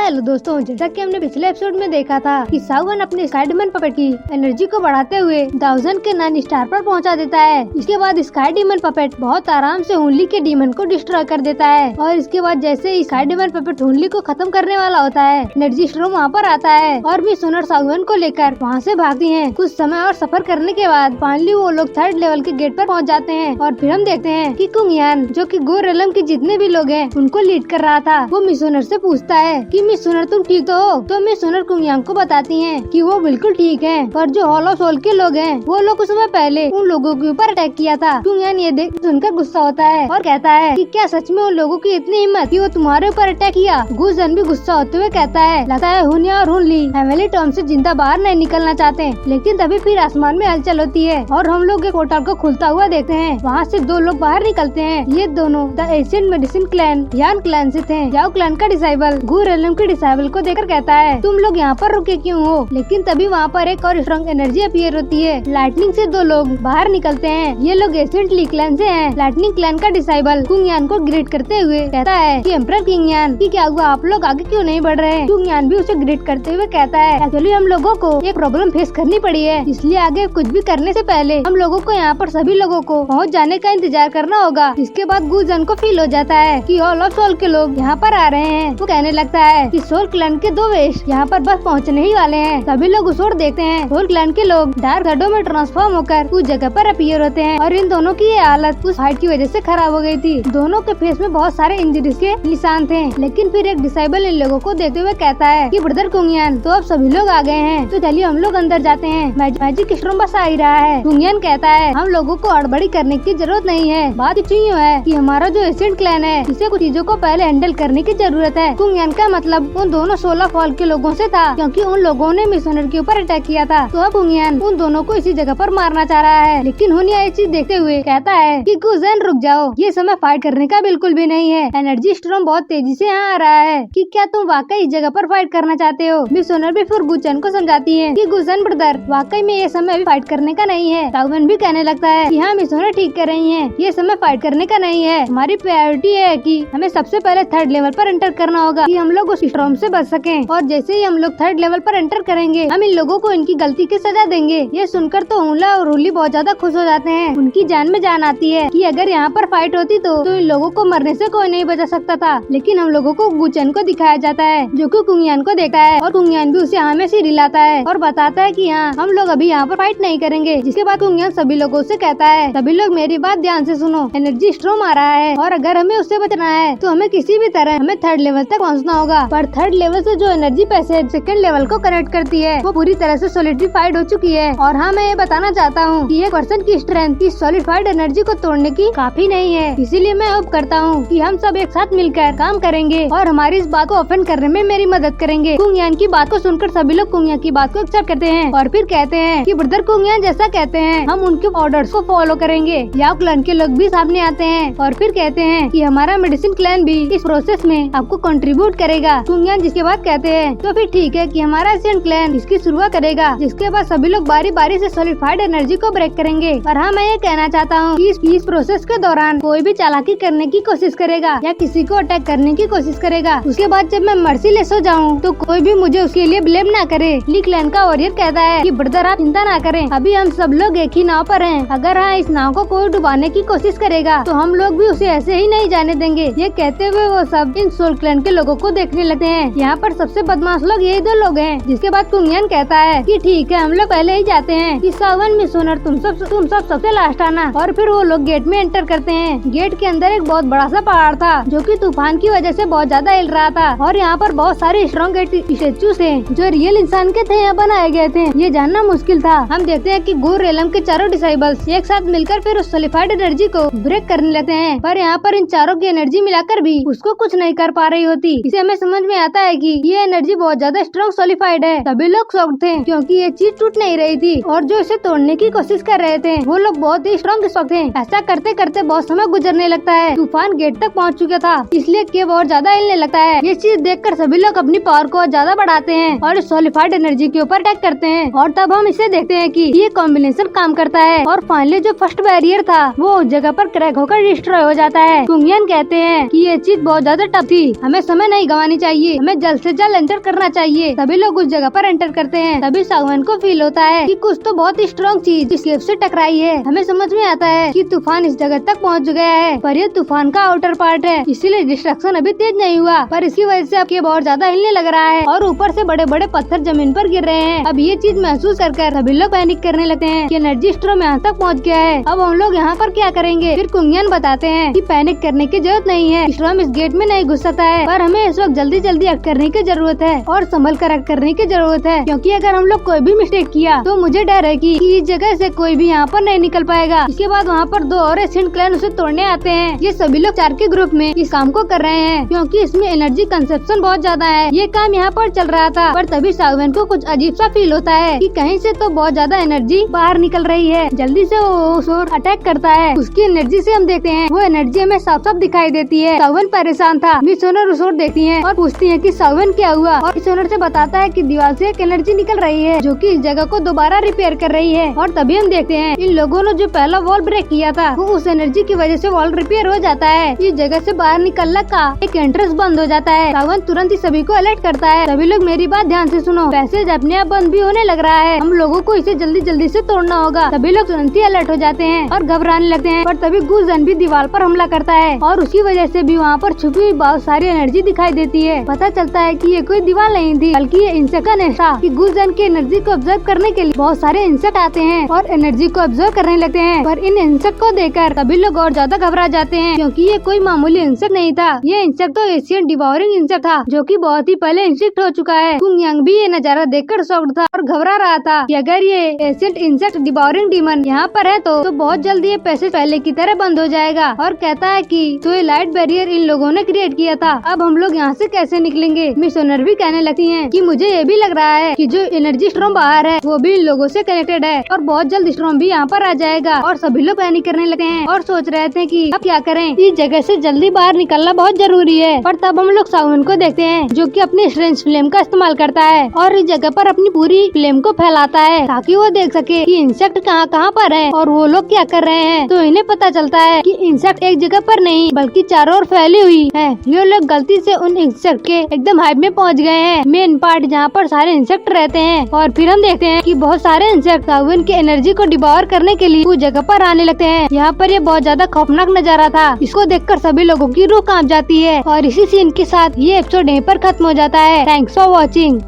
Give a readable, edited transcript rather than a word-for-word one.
Hello दोस्तों, जैसा कि हमने पिछले एपिसोड में देखा था कि सावन अपने स्काई डीमन पपेट की एनर्जी को बढ़ाते हुए 1000 के 9 स्टार पर पहुंचा देता है। इसके बाद स्काई डीमन पपेट बहुत आराम से हुनली के डीमन को डिस्ट्रॉय कर देता है और इसके बाद जैसे ही स्काई डीमन पपेट हुनली को खत्म करने वाला होता है, एनर्जी स्ट्रॉम वहाँ पर आता है और मिस सुनर सावन को लेकर वहाँ से भागती है। कुछ समय और सफर करने के बाद फाइनली वो लोग 3rd लेवल के गेट पर पहुँच जाते हैं और फिर हम देखते हैं कि कुंग यान, जो कि गो रेलम के जितने भी लोग हैं उनको लीड कर रहा था, वो मिस सुनर से पूछता है कि मिस सुनर तुम ठीक तो हो? तो मिस सुनर कुंग यान को बताती हैं कि वो बिल्कुल ठीक हैं, पर जो हॉलो सोल के लोग हैं वो लोग कुछ समय पहले उन लोगों के ऊपर अटैक किया था। कुंग यान ये देख सुनकर गुस्सा होता है और कहता है कि क्या सच में उन लोगों की इतनी हिम्मत कि वो तुम्हारे ऊपर अटैक किया? गुजन भी गुस्सा होते हुए कहता है लगता है हुनिया और हुनली फैमिली टॉम से जिंदा बाहर नहीं निकलना चाहते, लेकिन तभी फिर आसमान में हलचल होती है और हम लोग एक पोर्टल को खुलता हुआ देखते हैं। वहाँ से 2 लोग बाहर निकलते हैं। ये दोनों द एशियन मेडिसिन क्लैन यान क्लैन से थे। याओ क्लैन का डिसाइबल गू रेलम के डिसाइबल को देखकर कहता है तुम लोग यहाँ पर रुके क्यों हो? लेकिन तभी वहाँ पर एक और स्ट्रॉन्ग एनर्जी अपीयर होती है। लाइटनिंग से 2 लोग बाहर निकलते हैं। ये लोग एशियन ली क्लैन से हैं। लाइटनिंग क्लैन का डिसाइबल कुंग यान को ग्रीट करते हुए कहता है कि एम्परर किंग यान कि क्या हुआ, आप लोग आगे क्यों नहीं बढ़ रहे? कुंग यान भी उसे ग्रीट करते हुए कहता है एक्चुअली हम लोगों को एक प्रॉब्लम फेस करनी पड़ी है, इसलिए आगे कुछ भी करने से पहले हम लोगों को यहाँ पर सभी लोगों को पहुँच जाने का इंतजार करना होगा। इसके बाद गुजन को फील हो जाता है कि ऑल ऑफ सोल के लोग यहाँ पर आ रहे हैं। वो कहने लगता है कि सोल क्लैन के 2 वेस्ट यहाँ पर बस पहुँचने ही वाले हैं। सभी लोग उस ओर देखते हैं। सोल क्लैन के लोग डार्क शैडो में ट्रांसफॉर्म होकर उस जगह पर अपीयर होते हैं और इन दोनों की ये हालत उस फाइट की वजह से खराब हो गई थी। दोनों के फेस में बहुत सारे इंजरीज के निशान थे, लेकिन फिर एक डिसाइबल इन लोगों को देखते हुए कहता है कि ब्रदर कुंगियान तो अब सभी लोग आ गए हैं, तो चलिए हम लोग अंदर जाते हैं। मैजिक स्टॉर्म बस आ ही रहा है। कुंगियान कहता है हम लोगों को हड़बड़ी करने की जरूरत नहीं है। बात इतनी है कि हमारा जो एशियन क्लैन है इसे कुछ चीजों को पहले हैंडल करने की जरूरत है। कुंगियान का मतलब उन दोनों 16 फॉल के लोगों से था, क्योंकि उन लोगों ने मिशनर के ऊपर अटैक किया था। तो अब कुंगियान उन दोनों को इसी जगह पर मारना चाह रहा है, लेकिन हुनिया ये चीज देखते हुए कहता है कि गुजन रुक जाओ, ये समय फाइट करने का बिल्कुल भी नहीं है। एनर्जी स्टॉर्म बहुत तेजी से यहाँ आ रहा है कि क्या तुम वाकई इस जगह पर फाइट करना चाहते हो? मिशनर भी फिर गुचन को समझाती है कि गुजन ब्रदर वाकई में ये समय अभी फाइट करने का नहीं है। सावन भी कहने लगता है कि हाँ मिशनर ठीक कर रही है, ये समय फाइट करने का नहीं है। हमारी प्रायोरिटी है कि हमें सबसे पहले 3rd लेवल पर एंटर करना होगा कि हम लोग उस स्टॉर्म से बच सकें, और जैसे ही हम लोग 3rd लेवल पर एंटर करेंगे हम इन लोगों को इनकी गलती की सजा देंगे। ये सुनकर तो हुनला और हुनली बहुत ज्यादा खुश हो जाते हैं। उनकी जान में जान आती है कि अगर यहाँ पर फाइट होती तो इन लोगों को मरने से कोई नहीं बचा सकता था। लेकिन हम लोगों को गुचन को दिखाया जाता है जो कि कुंगियान को देखता है और कुंगियान भी उसे हाँ में से हिलाता है और बताता है कि हाँ हम लोग अभी यहाँ पर फाइट नहीं करेंगे। जिसके बाद कुंगियान सभी लोगों से कहता है सभी लोग मेरी बात ध्यान से सुनो, एनर्जी स्टॉर्म आ रहा है और अगर हमें उससे बचना है तो हमें किसी भी तरह हमें 3rd लेवल तक पहुँचना होगा। पर 3rd लेवल से जो एनर्जी पैसेज 2nd लेवल को कनेक्ट करती है वो पूरी तरह से सॉलिडिफाइड हो चुकी है। और हाँ मैं ये बताना चाहता हूँ कि एक पर्सन की स्ट्रेंथ इस सॉलिडिफाइड एनर्जी को तोड़ने की काफी नहीं है। इसीलिए मैं होप करता हूँ कि हम सब एक साथ मिलकर काम करेंगे और हमारी इस बात को ओपन करने में मेरी मदद करेंगे। कुंगियान की बात को सुनकर सभी लोग कुंगियान की बात को एक्सेप्ट करते हैं और फिर कहते हैं कि ब्रदर कुंगियान जैसा कहते हैं हम उनके ऑर्डर्स को फॉलो करेंगे। याओ क्लैन के लोग भी सामने आते हैं और फिर कहते हैं कि हमारा मेडिसिन क्लैन भी इस प्रोसेस में आपको कंट्रीब्यूट करेगा। कुंगियान जिसके बाद कहते हैं तो फिर ठीक है कि हमारा एशियन क्लैन इसकी शुरुआत करेगा, जिसके बाद सभी लोग बारी बारी से सॉलिडिफाइड एनर्जी को ब्रेक करेंगे। और हाँ मैं ये कहना चाहता हूँ कि इस प्रोसेस के दौरान कोई भी चालाकी करने की कोशिश करेगा या किसी को अटैक करने की कोशिश करेगा, उसके बाद जब मैं मर्सीलेस हो जाऊँ तो कोई भी मुझे उसके लिए ब्लेम ना करे। ली क्लैन का वॉरियर कहता है कि ब्रदर आप चिंता ना करें, अभी हम सब लोग एक ही नाव पर हैं। अगर हाँ इस नाव को कोई डुबाने की कोशिश करेगा तो हम लोग भी उसे ऐसे ही नहीं जाने देंगे। ये कहते हुए वो सब इन सोल क्लैन के लोगों को देखने लगते हैं। यहाँ पर सबसे बदमाश लोग यही 2 लोग हैं। जिसके बाद कुंगियान कहता है कि ठीक है हम लोग पहले ही जाते हैं कि सावन मिशनर तुम सब सबसे लास्ट आना। और फिर वो लोग गेट में एंटर करते हैं। गेट के अंदर एक बहुत बड़ा सा पहाड़ था जो कि तूफान की वजह से बहुत ज्यादा हिल रहा था और यहाँ पर बहुत सारे स्ट्रॉन्ग स्टेचू थे जो रियल इंसान के थे यहाँ बनाए गए थे। ये जानना मुश्किल था। हम देखते हैं कि गो रेलम के चारों डिसाइबल्स एक साथ मिलकर फिर उस सॉलिडिफाइड एनर्जी को ब्रेक करने लगते हैं, पर यहाँ पर इन चारों की एनर्जी मिलाकर भी उसको कुछ नहीं कर पा रही होती। इसे हमें समझ में आता है कि ये एनर्जी बहुत ज्यादा स्ट्रॉन्ग सॉलिडिफाइड है। सभी लोग शॉक्ड थे क्योंकि ये चीज टूट नहीं रही थी और जो इसे तोड़ने की कोशिश कर रहे थे वो लोग बहुत ही स्ट्रॉन्ग थे। ऐसा करते करते बहुत समय गुजरने लगता है। तूफान गेट तक पहुँच चुका था, इसलिए केव और ज्यादा हिलने लगता है। ये चीज देखकर सभी लोग अपनी पावर को ज्यादा बढ़ाते हैं और इस सॉलिडिफाइड एनर्जी के ऊपर अटैक करते हैं। और तब हम इसे देखते हैं कि ये कॉम्बिनेशन काम करता है और फाइनली जो फर्स्ट बैरियर था वो उस जगह पर क्रैक होकर डिस्ट्रॉय हो जाता है। कुंगियान कहते हैं कि ये चीज बहुत ज्यादा टफ थी, हमें समय नहीं गंवानी चाहिए। चाहिए, हमें जल्द से जल्द एंटर करना चाहिए। सभी लोग उस जगह पर एंटर करते हैं। तभी सागवान को फील होता है कि कुछ तो बहुत ही स्ट्रॉन्ग चीज इस केव से टकराई है। हमें समझ में आता है कि तूफान इस जगह तक पहुंच गया है, पर ये तूफान का आउटर पार्ट है, इसीलिए डिस्ट्रक्शन अभी तेज नहीं हुआ, पर इसकी वजह से अब ये बहुत ज्यादा हिलने लग रहा है और ऊपर से बड़े बड़े पत्थर जमीन पर गिर रहे हैं। अब ये चीज महसूस कर सभी लोग पैनिक करने लगते हैं कि एनर्जी स्टॉर्म यहाँ तक पहुँच गया है। अब हम लोग यहाँ पर क्या करेंगे? फिर कुंगियन बताते हैं कि पैनिक करने की जरूरत नहीं है, स्टॉर्म इस गेट में नहीं घुस सकता है, पर हमें इस वक्त जल्दी जल्दी एक्ट करने की जरूरत है और संभल कर एक्ट करने की जरूरत है, क्योंकि अगर हम लोग कोई भी मिस्टेक किया तो मुझे डर है कि इस जगह से कोई भी यहाँ पर नहीं निकल पाएगा। इसके बाद वहाँ पर 2 और एशियंट क्लैन उसे तोड़ने आते हैं। ये सभी लोग 4 के ग्रुप में इस काम को कर रहे हैं, क्योंकि इसमें एनर्जी कंजप्शन बहुत ज्यादा है। ये काम यहाँ पर चल रहा था, पर तभी सागवान को कुछ अजीब सा फील होता है कि कहीं से तो बहुत ज्यादा एनर्जी बाहर निकल रही है। जल्दी से वो उस ओर अटैक करता है। उसकी एनर्जी से हम देखते हैं वो एनर्जी हमें साफ साफ दिखाई देती है। सागवान परेशान था। मिस ओनर उस ओर देखती है और पूछती है कि सागवान क्या हुआ, और मिस ओनर से बताता है कि दीवार से एक एनर्जी निकल रही है जो कि इस जगह को दोबारा रिपेयर कर रही है। और तभी हम देखते हैं इन लोगों ने जो पहला वॉल ब्रेक किया था वो उस एनर्जी की वजह से वॉल रिपेयर हो जाता है। इस जगह से बाहर निकलने का एक एंट्रेंस बंद हो जाता है। सागवान तुरंत ही सभी को अलर्ट करता है। सभी लोग मेरी बात ध्यान से सुनो, पैसेज अपने आप बंद भी होने लग रहा है, हम लोगों को इसे जल्दी जल्दी से तोड़ना होगा। सभी लोग तुरंत ही अलर्ट हो जाते हैं और घबराने लगते हैं, पर तभी गुजन भी दीवार पर हमला करता है और उसकी वजह से भी वहाँ पर छुपी हुई बहुत सारी एनर्जी दिखाई देती है। पता चलता है कि ये कोई दीवार नहीं थी, बल्कि ये इंसेक्ट का नेस्ट था कि गुजन की एनर्जी को ऑब्जर्व करने के लिए बहुत सारे इंसेक्ट आते हैं और एनर्जी को ऑब्जर्व करने लगते हैं। पर इन इंसेक्ट को देखकर सभी लोग और ज्यादा घबरा जाते हैं, क्योंकि ये कोई मामूली इंसेक्ट नहीं था। ये इंसेक्ट तो एशियन डिवोरिंग इंसेक्ट था, जो कि बहुत ही पहले इंसेक्ट हो चुका है। कुंग भी ये नजारा देखकर शॉक्ड था और घबरा रहा था कि अगर ये एशियन इंसेक्ट डिवोरिंग डीमन यहाँ पर है तो बहुत जल्दी ये पैसेज पहले की तरह बंद हो जाएगा। और कहता है कि तो ये लाइट बैरियर इन लोगों ने क्रिएट किया था, अब हम लोग यहाँ से कैसे निकलेंगे? मिस ओनर भी कहने लगती हैं कि मुझे ये भी लग रहा है कि जो एनर्जी स्टॉर्म बाहर है वो भी इन लोगों से कनेक्टेड है और बहुत जल्द स्टॉर्म भी यहाँ पर आ जाएगा। और सभी लोग पैनिक करने लगते हैं और सोच रहे थे कि अब क्या करें, इस जगह से जल्दी बाहर निकलना बहुत जरूरी है। पर तब हम लोग सागवान को देखते हैं जो कि अपनी स्ट्रेंज फ्लेम का इस्तेमाल करता है और इस जगह पर अपनी पूरी फ्लेम को फैलाता है ताकि वो देख सके कि इंसेक्ट कहाँ कहाँ पर है और वो लोग क्या कर रहे हैं। तो इन्हें पता चलता है कि इंसेक्ट एक जगह पर नहीं बल्कि चारों ओर फैली हुई है। ये लोग गलती से उन इंसेक्ट के एकदम हाइप में पहुंच गए हैं, मेन पार्ट जहाँ पर सारे इंसेक्ट रहते हैं। और फिर हम देखते हैं कि बहुत सारे इंसेक्ट सागवान की एनर्जी को डिवोर करने के लिए उस जगह पर आने लगते हैं। यहाँ पर ये बहुत ज्यादा खौफनाक नजारा था, इसको देखकर सभी लोगों की रूह कांप जाती है। और इसी सीन के साथ ये एपिसोड यहीं पर खत्म हो जाता है। Thanks for watching.